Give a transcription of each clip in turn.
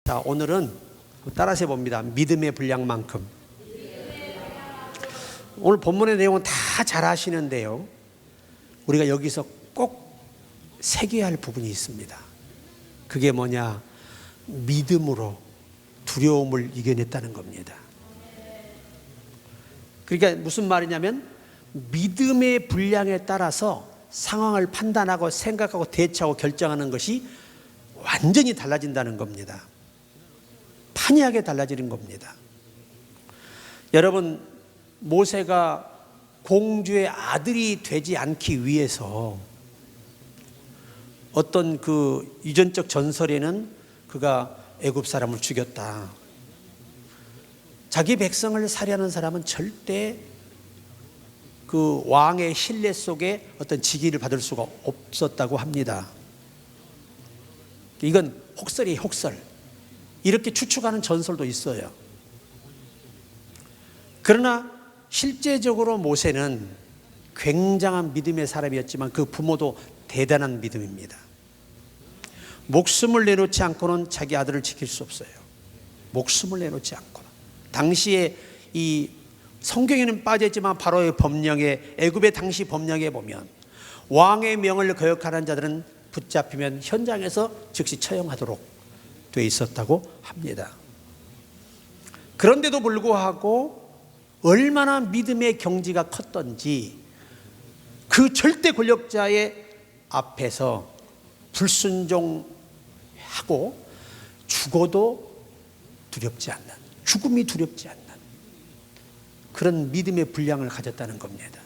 자, 오늘은 따라서 해봅니다. 믿음의 분량만큼. 오늘 본문의 내용은 다 잘 아시는데요, 우리가 여기서 꼭 새겨야 할 부분이 있습니다. 그게 뭐냐? 믿음으로 두려움을 이겨냈다는 겁니다. 그러니까 무슨 말이냐면, 믿음의 분량에 따라서 상황을 판단하고 생각하고 대처하고 결정하는 것이 완전히 달라진다는 겁니다. 판이하게 달라지는 겁니다. 여러분, 모세가 공주의 아들이 되지 않기 위해서 어떤 그 유전적 전설에는 그가 애굽 사람을 죽였다. 자기 백성을 살해하는 사람은 절대 그 왕의 신뢰 속에 어떤 직위를 받을 수가 없었다고 합니다. 이건 혹설이에요, 혹설. 이렇게 추측하는 전설도 있어요. 그러나 실제적으로 모세는 굉장한 믿음의 사람이었지만 그 부모도 대단한 믿음입니다. 목숨을 내놓지 않고는 자기 아들을 지킬 수 없어요. 목숨을 내놓지 않고는. 당시에 이 성경에는 빠져있지만 바로의 법령에, 애굽의 당시 법령에 보면 왕의 명을 거역하는 자들은 붙잡히면 현장에서 즉시 처형하도록 돼 있었다고 합니다. 그런데도 불구하고 얼마나 믿음의 경지가 컸던지 그 절대 권력자의 앞에서 불순종하고 죽어도 두렵지 않는, 죽음이 두렵지 않는 그런 믿음의 분량을 가졌다는 겁니다.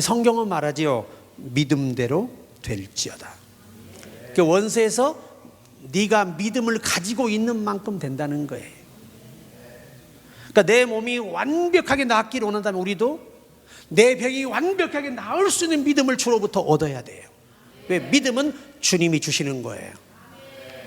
성경은 말하지요, 믿음대로 될지어다. 원서에서 네가 믿음을 가지고 있는 만큼 된다는 거예요. 그러니까 내 몸이 완벽하게 낫기를 원한다면 우리도 내 병이 완벽하게 나을 수 있는 믿음을 주로부터 얻어야 돼요. 왜? 믿음은 주님이 주시는 거예요.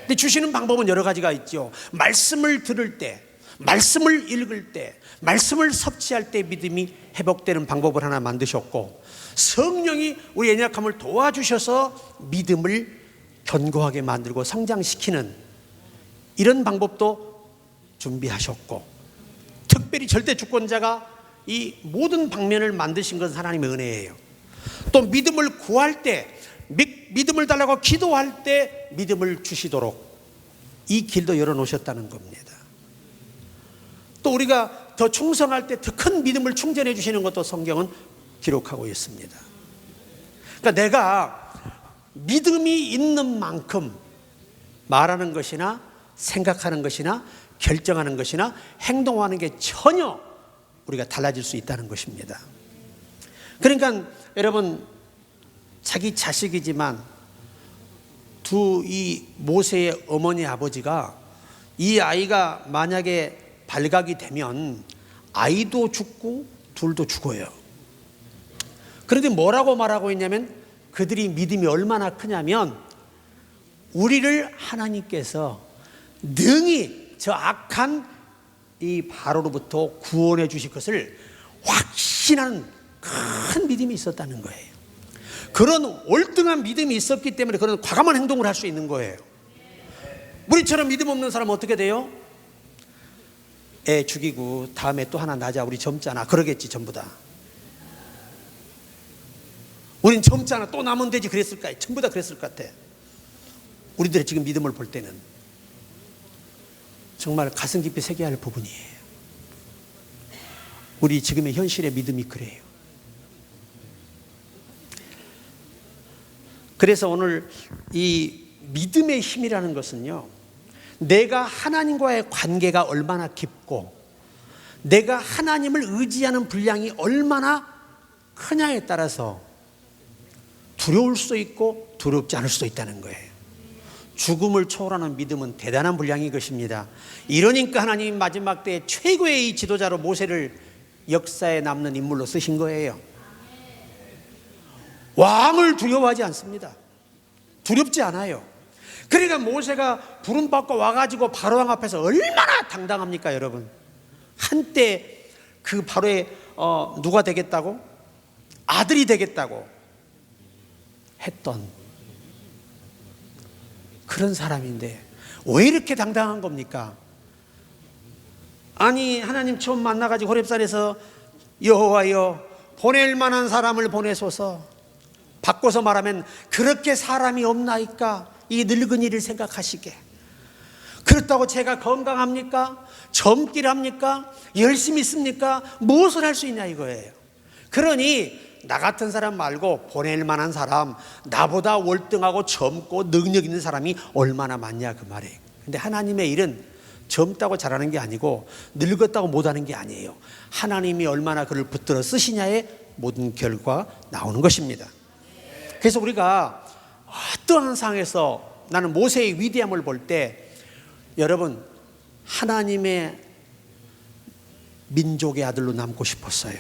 근데 주시는 방법은 여러 가지가 있죠. 말씀을 들을 때, 말씀을 읽을 때, 말씀을 섭취할 때 믿음이 회복되는 방법을 하나 만드셨고, 성령이 우리 연약함을 도와주셔서 믿음을 견고하게 만들고 성장시키는 이런 방법도 준비하셨고, 특별히 절대 주권자가 이 모든 방면을 만드신 것은 하나님의 은혜예요. 또 믿음을 구할 때, 믿음을 달라고 기도할 때 믿음을 주시도록 이 길도 열어놓으셨다는 겁니다. 또 우리가 더 충성할 때 더 큰 믿음을 충전해 주시는 것도 성경은 기록하고 있습니다. 그러니까 내가 믿음이 있는 만큼 말하는 것이나 생각하는 것이나 결정하는 것이나 행동하는 게 전혀 우리가 달라질 수 있다는 것입니다. 그러니까 여러분, 자기 자식이지만 이 모세의 어머니 아버지가 이 아이가 만약에 발각이 되면 아이도 죽고 둘도 죽어요. 그런데 뭐라고 말하고 있냐면, 그들이 믿음이 얼마나 크냐면 우리를 하나님께서 능히 저 악한 이 바로로부터 구원해 주실 것을 확신하는 큰 믿음이 있었다는 거예요. 그런 월등한 믿음이 있었기 때문에 그런 과감한 행동을 할 수 있는 거예요. 우리처럼 믿음 없는 사람은 어떻게 돼요? 애 죽이고 다음에 또 하나 낳자, 우리 젊잖아, 그러겠지. 전부 다 우린 젊잖아, 또 나면 되지, 그랬을까? 전부 다 그랬을 것 같아. 우리들의 지금 믿음을 볼 때는 정말 가슴 깊이 새겨야 할 부분이에요. 우리 지금의 현실의 믿음이 그래요. 그래서 오늘 이 믿음의 힘이라는 것은요, 내가 하나님과의 관계가 얼마나 깊고 내가 하나님을 의지하는 분량이 얼마나 크냐에 따라서 두려울 수도 있고 두렵지 않을 수도 있다는 거예요. 죽음을 초월하는 믿음은 대단한 분량인 것입니다. 이러니까 하나님 마지막 때 최고의 이 지도자로 모세를 역사에 남는 인물로 쓰신 거예요. 왕을 두려워하지 않습니다. 두렵지 않아요. 그러니까 모세가 부름받고 와가지고 바로왕 앞에서 얼마나 당당합니까, 여러분? 한때 그 바로의 누가 되겠다고? 아들이 되겠다고 했던 그런 사람인데 왜 이렇게 당당한 겁니까? 아니, 하나님 처음 만나가지고 호렙산에서 여호와여 보낼 만한 사람을 보내소서. 바꿔서 말하면 그렇게 사람이 없나이까? 이 늙은이를 생각하시게. 그렇다고 제가 건강합니까? 젊기를 합니까? 열심히 있습니까? 무엇을 할 수 있냐 이거예요. 그러니 나 같은 사람 말고 보낼 만한 사람, 나보다 월등하고 젊고 능력 있는 사람이 얼마나 많냐 그 말이에요. 근데 하나님의 일은 젊다고 잘하는 게 아니고 늙었다고 못하는 게 아니에요. 하나님이 얼마나 그를 붙들어 쓰시냐에 모든 결과 나오는 것입니다. 그래서 우리가 어떠한 상황에서 나는 모세의 위대함을 볼 때 여러분 하나님의 민족의 아들로 남고 싶었어요.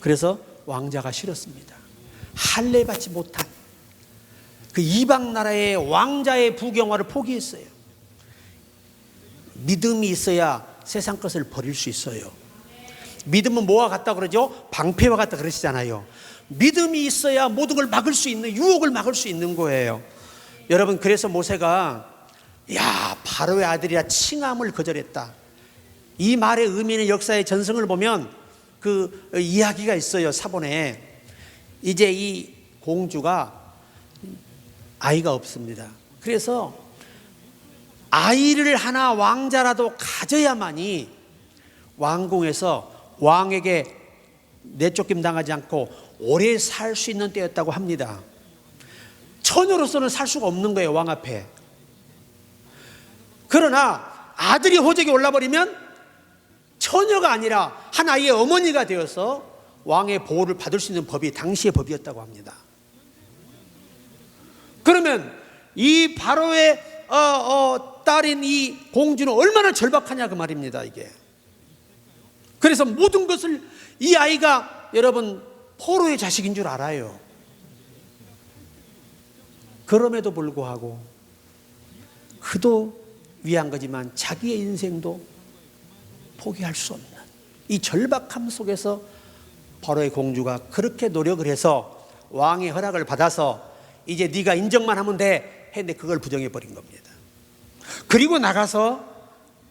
그래서 왕자가 싫었습니다. 할례 받지 못한 그 이방 나라의 왕자의 부경화를 포기했어요. 믿음이 있어야 세상 것을 버릴 수 있어요. 믿음은 뭐와 같다 그러죠? 방패와 같다 그러시잖아요. 믿음이 있어야 모든 걸 막을 수 있는, 유혹을 막을 수 있는 거예요. 여러분, 그래서 모세가 바로의 아들이라 칭함을 거절했다. 이 말의 의미는 역사의 전승을 보면 그 이야기가 있어요. 사본에 이제 이 공주가 아이가 없습니다. 그래서 아이를 하나 왕자라도 가져야만이 왕궁에서 왕에게 내쫓김 당하지 않고 오래 살 수 있는 때였다고 합니다. 처녀로서는 살 수가 없는 거예요, 왕 앞에. 그러나 아들이 호적에 올라버리면 처녀가 아니라 한 아이의 어머니가 되어서 왕의 보호를 받을 수 있는 법이 당시의 법이었다고 합니다. 그러면 이 바로의 딸인 이 공주는 얼마나 절박하냐 그 말입니다, 이게. 그래서 모든 것을 이 아이가 여러분 포로의 자식인 줄 알아요. 그럼에도 불구하고 그도 위한 거지만 자기의 인생도 포기할 수 없는 이 절박함 속에서 바로의 공주가 그렇게 노력을 해서 왕의 허락을 받아서 이제 네가 인정만 하면 돼 했는데 그걸 부정해 버린 겁니다. 그리고 나가서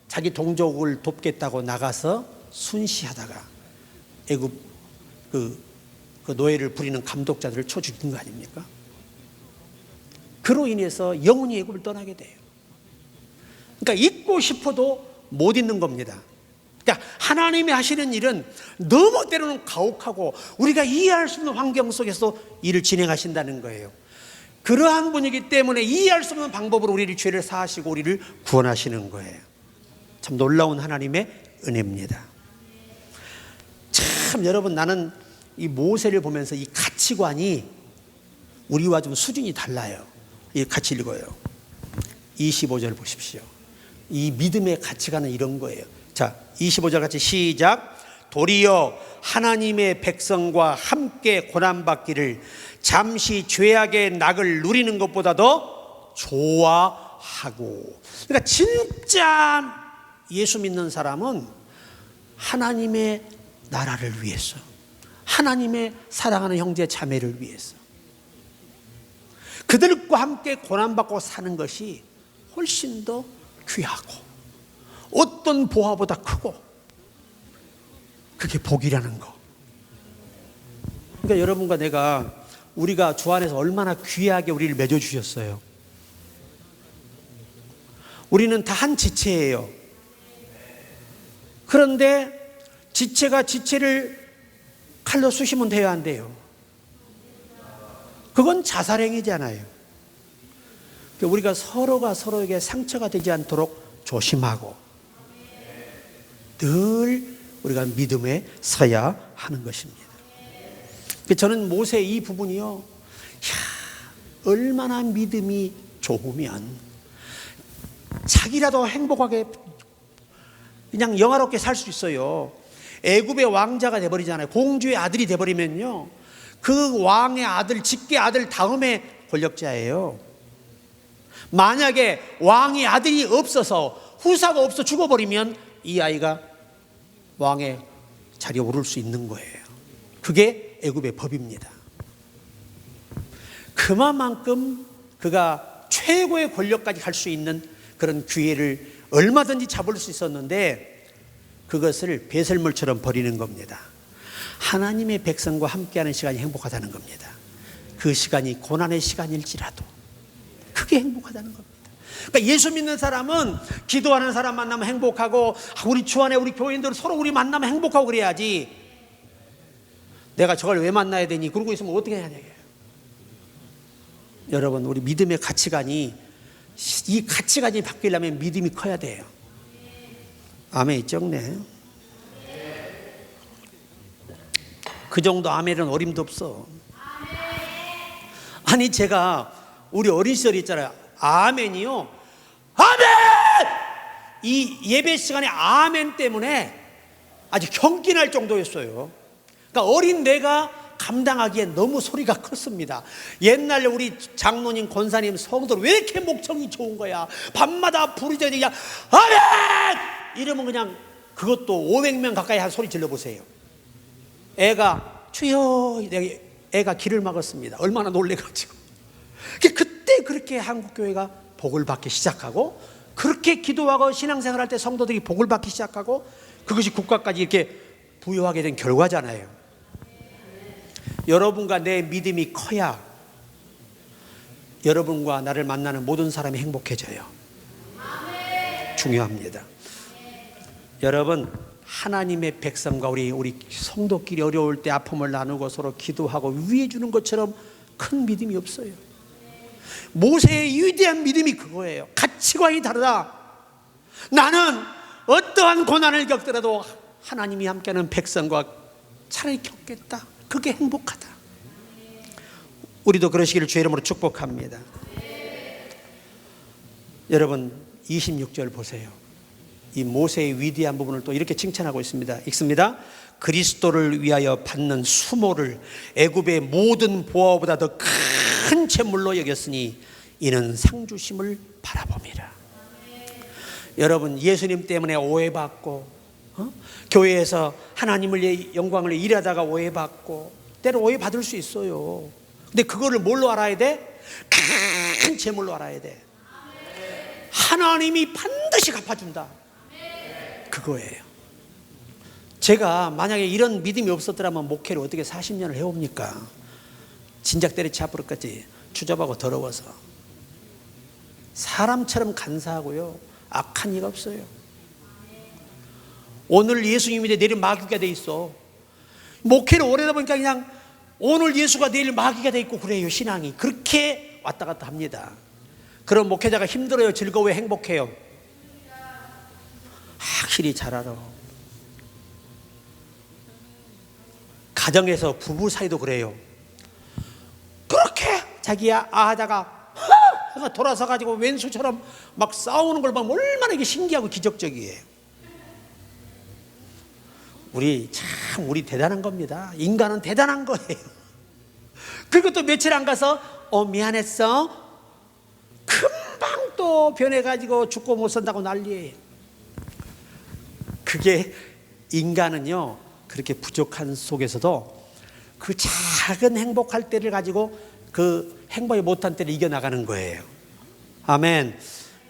자기 동족을 돕겠다고 나가서 순시하다가 애굽 그 노예를 부리는 감독자들을 쳐 죽인 거 아닙니까? 그로 인해서 영원히 애굽을 떠나게 돼요. 그러니까 잊고 싶어도 못 잊는 겁니다. 그러니까 하나님이 하시는 일은 너무 때로는 가혹하고 우리가 이해할 수 없는 환경 속에서 일을 진행하신다는 거예요. 그러한 분이기 때문에 이해할 수 없는 방법으로 우리를 죄를 사하시고 우리를 구원하시는 거예요. 참 놀라운 하나님의 은혜입니다. 참 여러분, 나는 이 모세를 보면서 이 가치관이 우리와 좀 수준이 달라요. 이 같이 읽어요. 25절 보십시오. 이 믿음의 가치관은 이런 거예요. 자, 25절 같이 시작. 도리어 하나님의 백성과 함께 고난받기를 잠시 죄악의 낙을 누리는 것보다 더 좋아하고. 그러니까 진짜 예수 믿는 사람은 하나님의 나라를 위해서, 하나님의 사랑하는 형제 자매를 위해서 그들과 함께 고난받고 사는 것이 훨씬 더 귀하고 어떤 보화보다 크고 그게 복이라는 거. 그러니까 여러분과 내가 우리가 주 안에서 얼마나 귀하게 우리를 맺어주셨어요. 우리는 다 한 지체예요. 그런데 지체가 지체를 칼로 쑤시면 돼야 안 돼요. 그건 자살행위잖아요. 우리가 서로가 서로에게 상처가 되지 않도록 조심하고 늘 우리가 믿음에 서야 하는 것입니다. 저는 모세의 이 부분이요, 얼마나 믿음이 좋으면 자기라도 행복하게 그냥 영화롭게 살 수 있어요. 애굽의 왕자가 돼버리잖아요. 공주의 아들이 돼버리면요, 그 왕의 아들, 직계 아들 다음에 권력자예요. 만약에 왕의 아들이 없어서 후사가 없어 죽어버리면 이 아이가 왕의 자리에 오를 수 있는 거예요. 그게 애굽의 법입니다. 그만큼 그가 최고의 권력까지 갈 수 있는 그런 기회를 얼마든지 잡을 수 있었는데 그것을 배설물처럼 버리는 겁니다. 하나님의 백성과 함께하는 시간이 행복하다는 겁니다. 그 시간이 고난의 시간일지라도 그게 행복하다는 겁니다. 그러니까 예수 믿는 사람은 기도하는 사람 만나면 행복하고, 우리 주 안에 우리 교인들 서로 우리 만나면 행복하고 그래야지, 내가 저걸 왜 만나야 되니 그러고 있으면 어떻게 해야 돼요? 여러분, 우리 믿음의 가치관이, 이 가치관이 바뀌려면 믿음이 커야 돼요. 아멘 있죠? 네. 그 정도 아멘은 어림도 없어. 아니, 제가 우리 어린 시절 있잖아요. 아멘이요, 아멘! 이 예배 시간에 아멘 때문에 아주 경기 날 정도였어요. 그러니까 어린 내가 감당하기에 너무 소리가 컸습니다. 옛날에 우리 장로님, 권사님, 성도들 왜 이렇게 목청이 좋은 거야? 밤마다 부르짖어 그냥 아멘! 이러면 그냥 그것도 500명 가까이 한 소리 질러보세요. 애가 주여, 애가 길을 막았습니다. 얼마나 놀래가지고. 그때 그렇게 한국교회가 복을 받기 시작하고, 그렇게 기도하고 신앙생활할 때 성도들이 복을 받기 시작하고, 그것이 국가까지 이렇게 부여하게 된 결과잖아요. 여러분과 내 믿음이 커야 여러분과 나를 만나는 모든 사람이 행복해져요. 중요합니다. 여러분, 하나님의 백성과 우리 성도끼리 어려울 때 아픔을 나누고 서로 기도하고 위해 주는 것처럼 큰 믿음이 없어요. 모세의 위대한 믿음이 그거예요. 가치관이 다르다. 나는 어떠한 고난을 겪더라도 하나님이 함께하는 백성과 차라리 겪겠다. 그게 행복하다. 우리도 그러시기를 주의 이름으로 축복합니다. 여러분, 26절 보세요. 이 모세의 위대한 부분을 또 이렇게 칭찬하고 있습니다. 읽습니다. 그리스도를 위하여 받는 수모를 애굽의 모든 보화보다 더 큰 재물로 여겼으니 이는 상주심을 바라봅니다. 여러분, 예수님 때문에 오해받고, 교회에서 하나님을 영광을 일하다가 오해받고, 때로 오해받을 수 있어요. 근데 그거를 뭘로 알아야 돼? 큰 재물로 알아야 돼. 하나님이 반드시 갚아준다. 그거예요. 제가 만약에 이런 믿음이 없었더라면 목회를 어떻게 40년을 해옵니까? 진작 때려치 앞으로까지 추잡하고 더러워서. 사람처럼 간사하고요, 악한 이가 없어요. 오늘 예수님인데 내일 마귀가 돼 있어. 목회를 오래 하다 보니까 그냥 오늘 예수가 내일 마귀가 돼 있고 그래요. 신앙이 그렇게 왔다 갔다 합니다. 그럼 목회자가 힘들어요, 즐거워요, 행복해요? 확실히 잘 알아. 가정에서 부부 사이도 그래요. 그렇게 자기야 하다가 돌아서 가지고 왼수처럼 막 싸우는 걸 보면 얼마나 이게 신기하고 기적적이에요. 우리 대단한 겁니다. 인간은 대단한 거예요. 그리고 또 며칠 안 가서 미안했어, 금방 또 변해가지고 죽고 못 산다고 난리예요. 그게 인간은요, 그렇게 부족한 속에서도 그 작은 행복할 때를 가지고 그 행복이 못한 때를 이겨나가는 거예요. 아멘.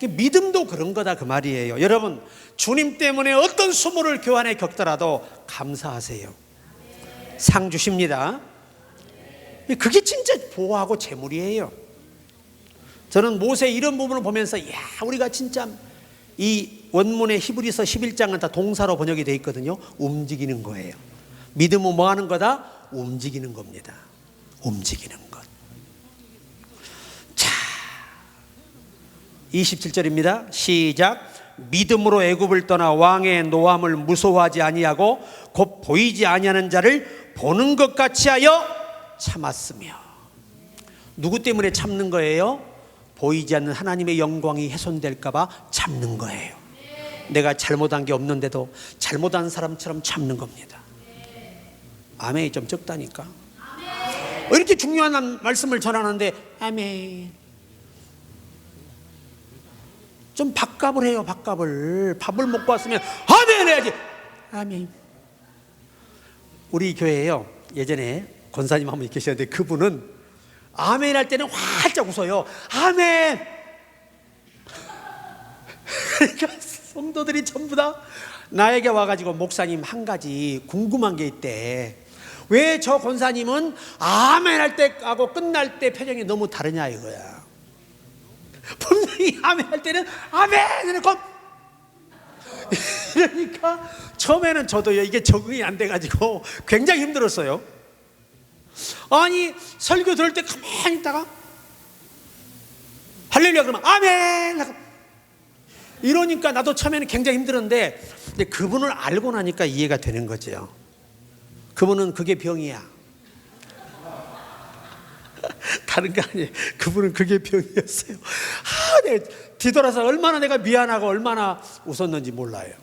믿음도 그런 거다 그 말이에요. 여러분, 주님 때문에 어떤 수모를 교환에 겪더라도 감사하세요. 상 주십니다. 그게 진짜 보호하고 재물이에요. 저는 모세의 이런 부분을 보면서 우리가 진짜 이 원문의 히브리서 11장은 다 동사로 번역이 되어 있거든요. 움직이는 거예요. 믿음은 뭐 하는 거다? 움직이는 겁니다. 움직이는 것. 자, 27절입니다. 시작. 믿음으로 애굽을 떠나 왕의 노함을 무서워하지 아니하고 곧 보이지 아니하는 자를 보는 것 같이 하여 참았으며. 누구 때문에 참는 거예요? 보이지 않는 하나님의 영광이 훼손될까 봐 참는 거예요. 내가 잘못한 게 없는데도 잘못한 사람처럼 참는 겁니다. 아멘이 좀 적다니까. 이렇게 중요한 말씀을 전하는데 아멘. 좀 밥값을 해요. 밥값을. 밥을 먹고 왔으면 아멘 해야지. 아멘. 우리 교회에요, 예전에 권사님 한 분 계셨는데 그분은 아멘 할 때는 활짝 웃어요. 아멘. 그러니까 성도들이 전부 다 나에게 와가지고 목사님 한 가지 궁금한 게 있대. 왜 저 권사님은 아멘 할 때 하고 끝날 때 표정이 너무 다르냐 이거야. 분명히 아멘 할 때는 아멘 이러고 그러니까 처음에는 저도요 이게 적응이 안 돼가지고 굉장히 힘들었어요. 아니 설교 들을 때 가만히 있다가 할렐루야 그러면 아멘 하고 이러니까 나도 처음에는 굉장히 힘들었는데 근데 그분을 알고 나니까 이해가 되는 거죠. 그분은 그게 병이야. 다른 거 아니에요. 그분은 그게 병이었어요. 내가 뒤돌아서 얼마나 내가 미안하고 얼마나 웃었는지 몰라요.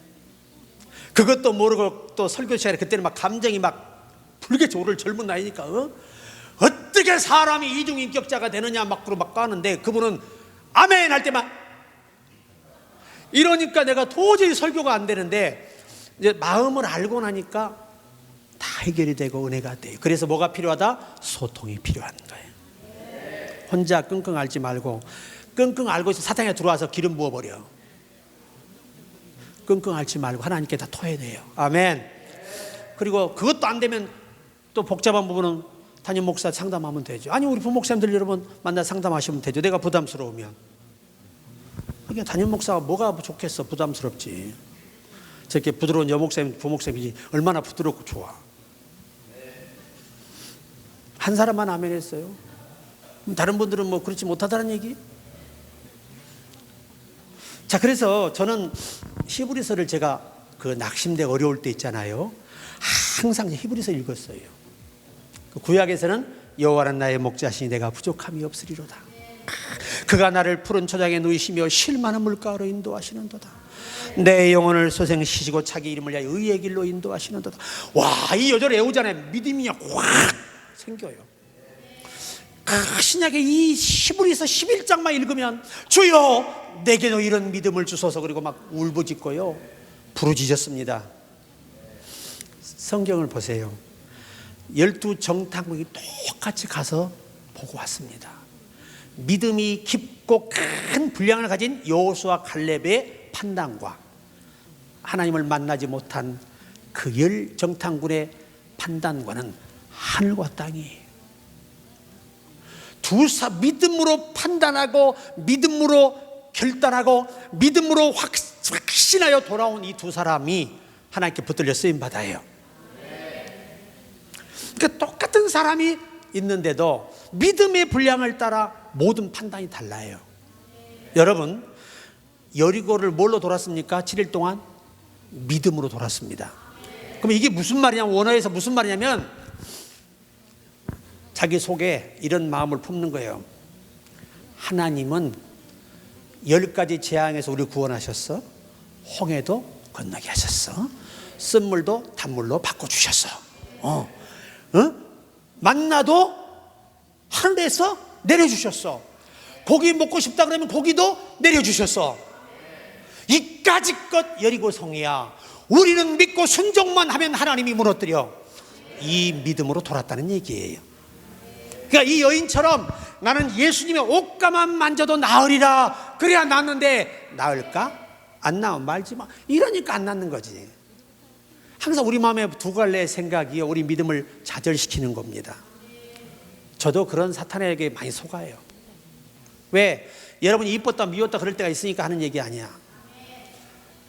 그것도 모르고 또 설교 시간에 그때는 막 감정이 막 불개쳐 오를 젊은 나이니까 어떻게 사람이 이중인격자가 되느냐 막 까는데 그분은 아멘 할 때만 이러니까 내가 도저히 설교가 안 되는데 이제 마음을 알고 나니까 다 해결이 되고 은혜가 돼요. 그래서 뭐가 필요하다? 소통이 필요한 거예요. 혼자 끙끙 앓지 말고 끙끙 앓고 있어 사탄이 들어와서 기름 부어버려. 끙끙 앓지 말고 하나님께 다 토해내요. 아멘. 그리고 그것도 안 되면 또 복잡한 부분은 담임 목사 상담하면 되죠. 아니 우리 부목사님들 여러분 만나 상담하시면 되죠. 내가 부담스러우면. 그러니까 담임 목사가 뭐가 좋겠어. 부담스럽지. 저렇게 부드러운 여목사님 부목사님이 얼마나 부드럽고 좋아. 한 사람만 아멘 했어요. 다른 분들은 뭐 그렇지 못하다는 얘기? 자, 그래서 저는 히브리서를 제가 그 낙심돼 어려울 때 있잖아요. 항상 히브리서 읽었어요. 구약에서는 여호와는 나의 목자시니 내가 부족함이 없으리로다. 그가 나를 푸른 초장에 누이시며 쉴 만한 물가로 인도하시는도다. 내 영혼을 소생시키고 자기 이름을 위하여 의의 길로 인도하시는도다. 와, 이 여절 외우잖아요. 믿음이 확 생겨요. 신약의 이 히브리서 11장만 읽으면 주여 내게도 이런 믿음을 주소서 그리고 막 울부짖고요 부르짖었습니다. 성경을 보세요. 12정탐꾼이 똑같이 가서 보고 왔습니다. 믿음이 깊고 큰 분량을 가진 여호수아 갈렙의 판단과 하나님을 만나지 못한 그 10정탐꾼의 판단과는 하늘과 땅이에요. 믿음으로 판단하고 믿음으로 결단하고 믿음으로 확신하여 돌아온 이 두 사람이 하나님께 붙들려 쓰임받아요. 그러니까 똑같은 사람이 있는데도 믿음의 분량을 따라 모든 판단이 달라요. 여러분 여리고를 뭘로 돌았습니까? 7일 동안 믿음으로 돌았습니다. 그럼 이게 무슨 말이냐면 원어에서 무슨 말이냐면 자기 속에 이런 마음을 품는 거예요. 하나님은 10가지 재앙에서 우리를 구원하셨어. 홍해도 건너게 하셨어. 쓴물도 단물로 바꿔주셨어. 만나도 하늘에서 내려주셨어. 고기 먹고 싶다 그러면 고기도 내려주셨어. 이까지 것 여리고 성이야. 우리는 믿고 순종만 하면 하나님이 무너뜨려. 이 믿음으로 돌았다는 얘기예요. 그러니까 이 여인처럼 나는 예수님의 옷가만 만져도 나으리라. 그래야 낫는데 나을까? 안 나으면 말지 마. 이러니까 안 낫는 거지. 항상 우리 마음에 두 갈래의 생각이 우리 믿음을 좌절시키는 겁니다. 저도 그런 사탄에게 많이 속아요. 왜? 여러분이 이뻤다 미웠다 그럴 때가 있으니까 하는 얘기 아니야.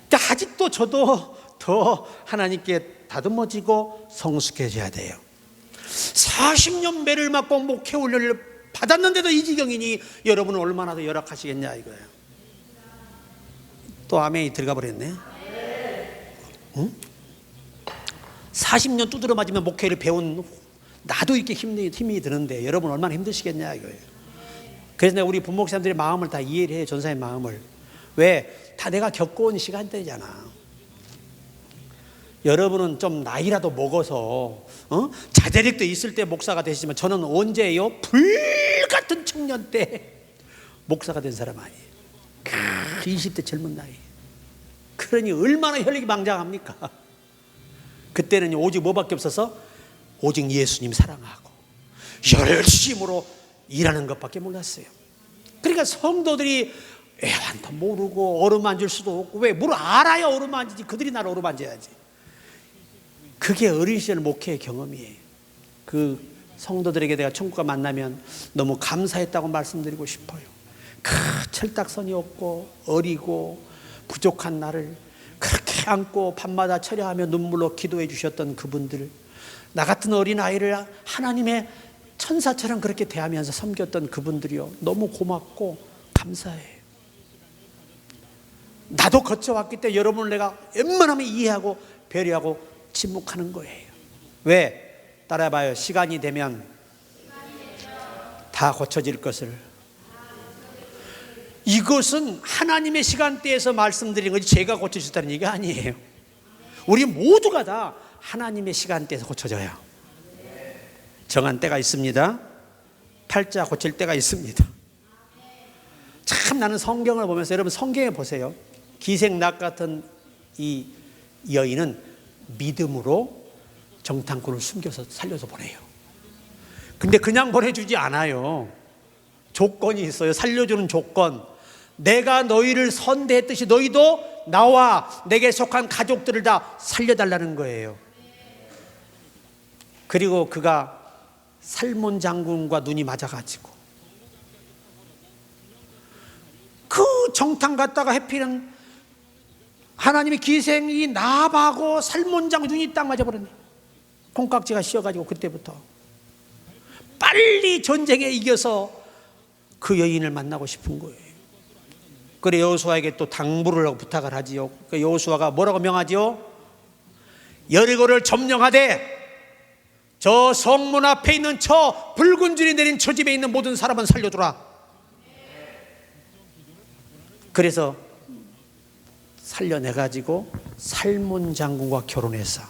그러니까 아직도 저도 더 하나님께 다듬어지고 성숙해져야 돼요. 40년 매를 맞고 목회 훈련을 받았는데도 이 지경이니 여러분은 얼마나 더 열악하시겠냐 이거예요. 또 아멘이 들어가 버렸네. 응? 40년 두드려 맞으면 목회를 배운 나도 이렇게 힘이 드는데 여러분 얼마나 힘드시겠냐 이거예요. 그래서 내가 우리 부목사님들의 마음을 다 이해를 해요. 전사의 마음을. 왜? 다 내가 겪어온 시간대잖아. 여러분은 좀 나이라도 먹어서 자제력도 있을 때 목사가 되시지만 저는 언제요? 불같은 청년 때 목사가 된 사람 아니에요. 20대 젊은 나이. 그러니 얼마나 혈력이 망장합니까? 그때는 오직 뭐밖에 없어서 오직 예수님 사랑하고 열심으로 일하는 것밖에 몰랐어요. 그러니까 성도들이 애한테 모르고 어루만질 수도 없고. 왜? 뭘 알아야 어루만지지. 그들이 나를 어루만져야지. 그게 어린 시절 목회의 경험이에요. 그 성도들에게 내가 천국과 만나면 너무 감사했다고 말씀드리고 싶어요. 그 철딱선이 없고 어리고 부족한 나를 그렇게 안고 밤마다 철야하며 눈물로 기도해 주셨던 그분들, 나 같은 어린아이를 하나님의 천사처럼 그렇게 대하면서 섬겼던 그분들이요, 너무 고맙고 감사해요. 나도 거쳐왔기 때문에 여러분을 내가 웬만하면 이해하고 배려하고 침묵하는 거예요. 왜? 따라해봐요. 시간이 되면 다 고쳐질 것을. 이것은 하나님의 시간대에서 말씀드린 거지 제가 고쳐주셨다는 얘기가 아니에요. 우리 모두가 다 하나님의 시간대에서 고쳐져요. 정한 때가 있습니다. 팔자 고칠 때가 있습니다. 참 나는 성경을 보면서, 여러분 성경에 보세요. 기생낙 같은 이 여인은 믿음으로 정탐꾼을 숨겨서 살려서 보내요. 근데 그냥 보내주지 않아요. 조건이 있어요. 살려주는 조건. 내가 너희를 선대했듯이 너희도 나와 내게 속한 가족들을 다 살려달라는 거예요. 그리고 그가 살몬 장군과 눈이 맞아가지고 그 정탐 갔다가 해피는 하나님의 기생이 나하고 살몬 장군 눈이 딱 맞아버렸네. 콩깍지가 씌어가지고 그때부터 빨리 전쟁에 이겨서 그 여인을 만나고 싶은 거예요. 그래 여호수아에게 또 당부를 하고 부탁을 하지요. 그 여호수아가 뭐라고 명하지요? 여리고를 점령하되 저 성문 앞에 있는 저 붉은 줄이 내린 저 집에 있는 모든 사람은 살려두라. 그래서 살려내가지고 살몬 장군과 결혼해서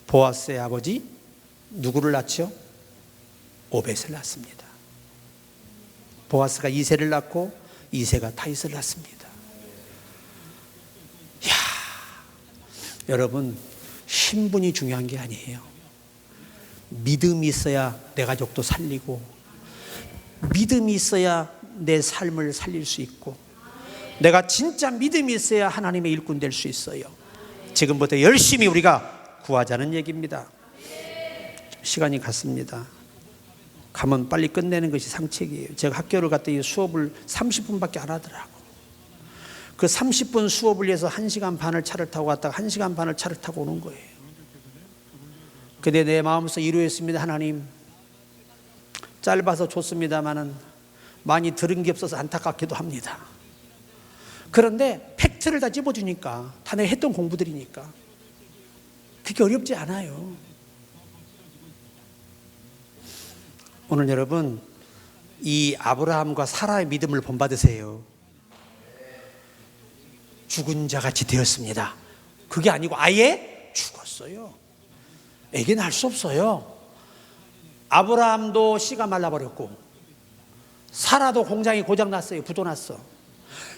보아스의 아버지 누구를 낳죠? 오벳을 낳습니다. 보아스가 이새를 낳고 이새가 다윗을 낳습니다. 이야, 여러분 신분이 중요한 게 아니에요. 믿음이 있어야 내 가족도 살리고, 믿음이 있어야 내 삶을 살릴 수 있고, 내가 진짜 믿음이 있어야 하나님의 일꾼 될 수 있어요. 지금부터 열심히 우리가 구하자는 얘기입니다. 시간이 갔습니다. 가면 빨리 끝내는 것이 상책이에요. 제가 학교를 갔다 이 수업을 30분밖에 안 하더라고. 그 30분 수업을 위해서 1시간 반을 차를 타고 갔다가 1시간 반을 차를 타고 오는 거예요. 근데 내 마음에서 이루었습니다. 하나님, 짧아서 좋습니다마는 많이 들은 게 없어서 안타깝기도 합니다. 그런데 팩트를 다 찝어주니까, 다 내가 했던 공부들이니까 그게 어렵지 않아요. 오늘 여러분 이 아브라함과 사라의 믿음을 본받으세요. 죽은 자같이 되었습니다. 그게 아니고 아예 죽었어요. 애기는 할 수 없어요. 아브라함도 씨가 말라버렸고 사라도 공장이 고장났어요. 부도났어.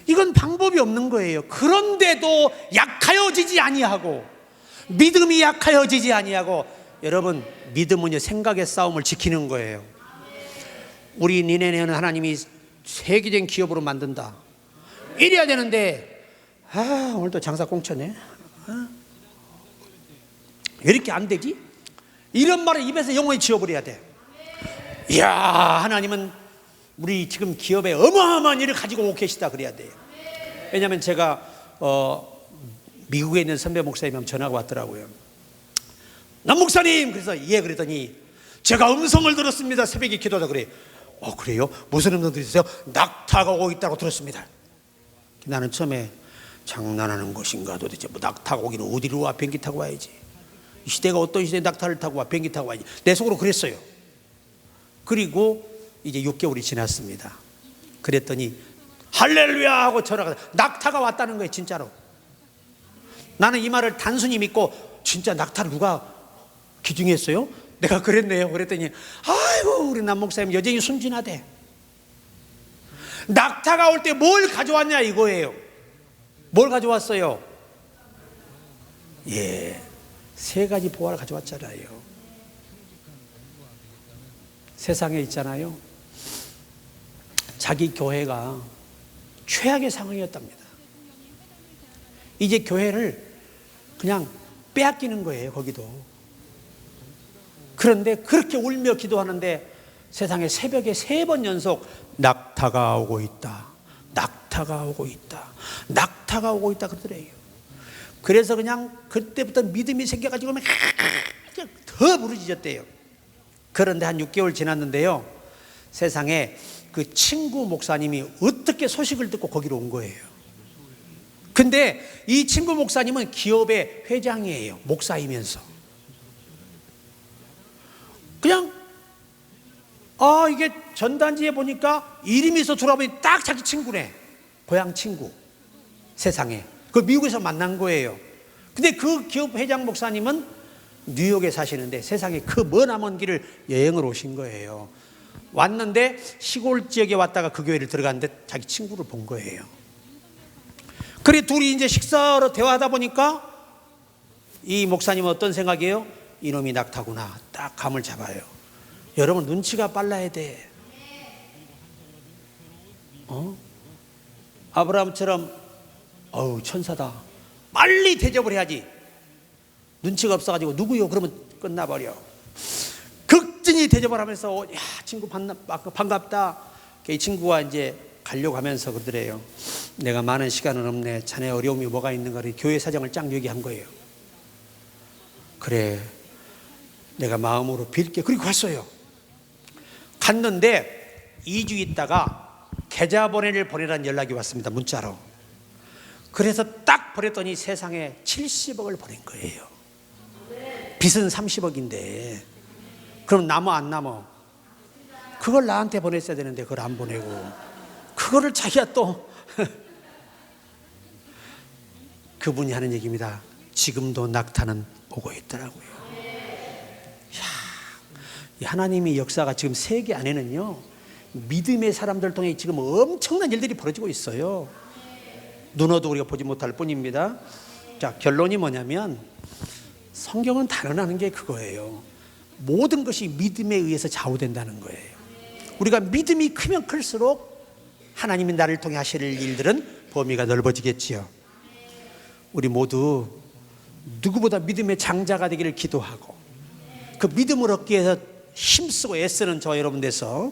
이건 방법이 없는 거예요. 그런데도 약하여지지 아니하고, 믿음이 약하여지지 아니하고, 여러분 믿음은요 생각의 싸움을 지키는 거예요. 우리 니네는 하나님이 세계적인 기업으로 만든다 이래야 되는데, 오늘도 장사 공처네. 왜 이렇게 안 되지? 이런 말을 입에서 영원히 지워버려야 돼. 이야, 하나님은 우리 지금 기업에 어마어마한 일을 가지고 오고 계시다 그래야 돼요. 왜냐하면 제가 미국에 있는 선배 목사님 전화가 왔더라고요. 남 목사님, 그래서 예 그랬더니 제가 음성을 들었습니다. 새벽에 기도하다 그래요. 그래요? 무슨 음성 들으세요? 낙타가 오고 있다고 들었습니다. 나는 처음에 장난하는 것인가, 도대체 뭐 낙타가 오기는 어디로 와? 비행기 타고 와야지. 이 시대가 어떤 시대에 낙타를 타고 와? 비행기 타고 와야지. 내 속으로 그랬어요. 그리고 이제 6개월이 지났습니다. 그랬더니 할렐루야 하고 전화가, 낙타가 왔다는 거예요. 진짜로. 나는 이 말을 단순히 믿고 진짜 낙타를 누가 기증했어요? 내가 그랬네요. 그랬더니 아이고 우리 남 목사님 여전히 순진하대. 낙타가 올 때 뭘 가져왔냐 이거예요. 뭘 가져왔어요? 예, 3가지 보화를 가져왔잖아요. 세상에 있잖아요, 자기 교회가 최악의 상황이었답니다. 이제 교회를 그냥 빼앗기는 거예요, 거기도. 그런데 그렇게 울며 기도하는데 세상에 새벽에 3번 연속 낙타가 오고 있다, 낙타가 오고 있다, 낙타가 오고 있다 그러더래요. 그래서 그냥 그때부터 믿음이 생겨가지고 더 부르짖었대요. 그런데 한 6개월 지났는데요, 세상에 그 친구 목사님이 어떻게 소식을 듣고 거기로 온 거예요. 근데 이 친구 목사님은 기업의 회장이에요, 목사이면서. 그냥 이게 전단지에 보니까 이름이 있어 들어보니 딱 자기 친구네, 고향 친구. 세상에 그 미국에서 만난 거예요. 근데 그 기업 회장 목사님은 뉴욕에 사시는데 세상에 그 머나먼 길을 여행을 오신 거예요. 왔는데 시골 지역에 왔다가 그 교회를 들어갔는데 자기 친구를 본 거예요. 그래 둘이 이제 식사로 대화하다 보니까 이 목사님은 어떤 생각이에요? 이놈이 낙타구나, 딱 감을 잡아요. 여러분 눈치가 빨라야 돼. 아브라함처럼 천사다, 빨리 대접을 해야지. 눈치가 없어가지고 누구요? 그러면 끝나버려. 극진히 대접을 하면서 야 친구 반갑다. 이 친구가 이제 가려고 하면서 그러더래요. 내가 많은 시간은 없네. 자네 어려움이 뭐가 있는가? 교회 사정을 쫙 얘기한 거예요. 그래, 내가 마음으로 빌게. 그리고 갔어요. 갔는데 2주 있다가 계좌 번호를 보내라는 연락이 왔습니다, 문자로. 그래서 딱 보냈더니 세상에 70억을 보낸 거예요. 빚은 30억인데 그럼 남어 안 남어? 그걸 나한테 보냈어야 되는데 그걸 안 보내고 그거를 자기가 또 그분이 하는 얘기입니다. 지금도 낙타는 오고 있더라고요. 이 하나님의 역사가 지금 세계 안에는요, 믿음의 사람들 통해 지금 엄청난 일들이 벌어지고 있어요. 눈어도 우리가 보지 못할 뿐입니다. 자, 결론이 뭐냐면 성경은 단언하는 게 그거예요. 모든 것이 믿음에 의해서 좌우된다는 거예요. 우리가 믿음이 크면 클수록 하나님이 나를 통해 하실 일들은 범위가 넓어지겠지요. 우리 모두 누구보다 믿음의 장자가 되기를 기도하고 그 믿음을 얻기 위해서 힘쓰고 애쓰는 저와 여러분 돼서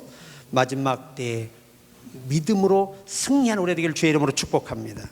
마지막 때에 믿음으로 승리하는 우리 되기를 주의 이름으로 축복합니다.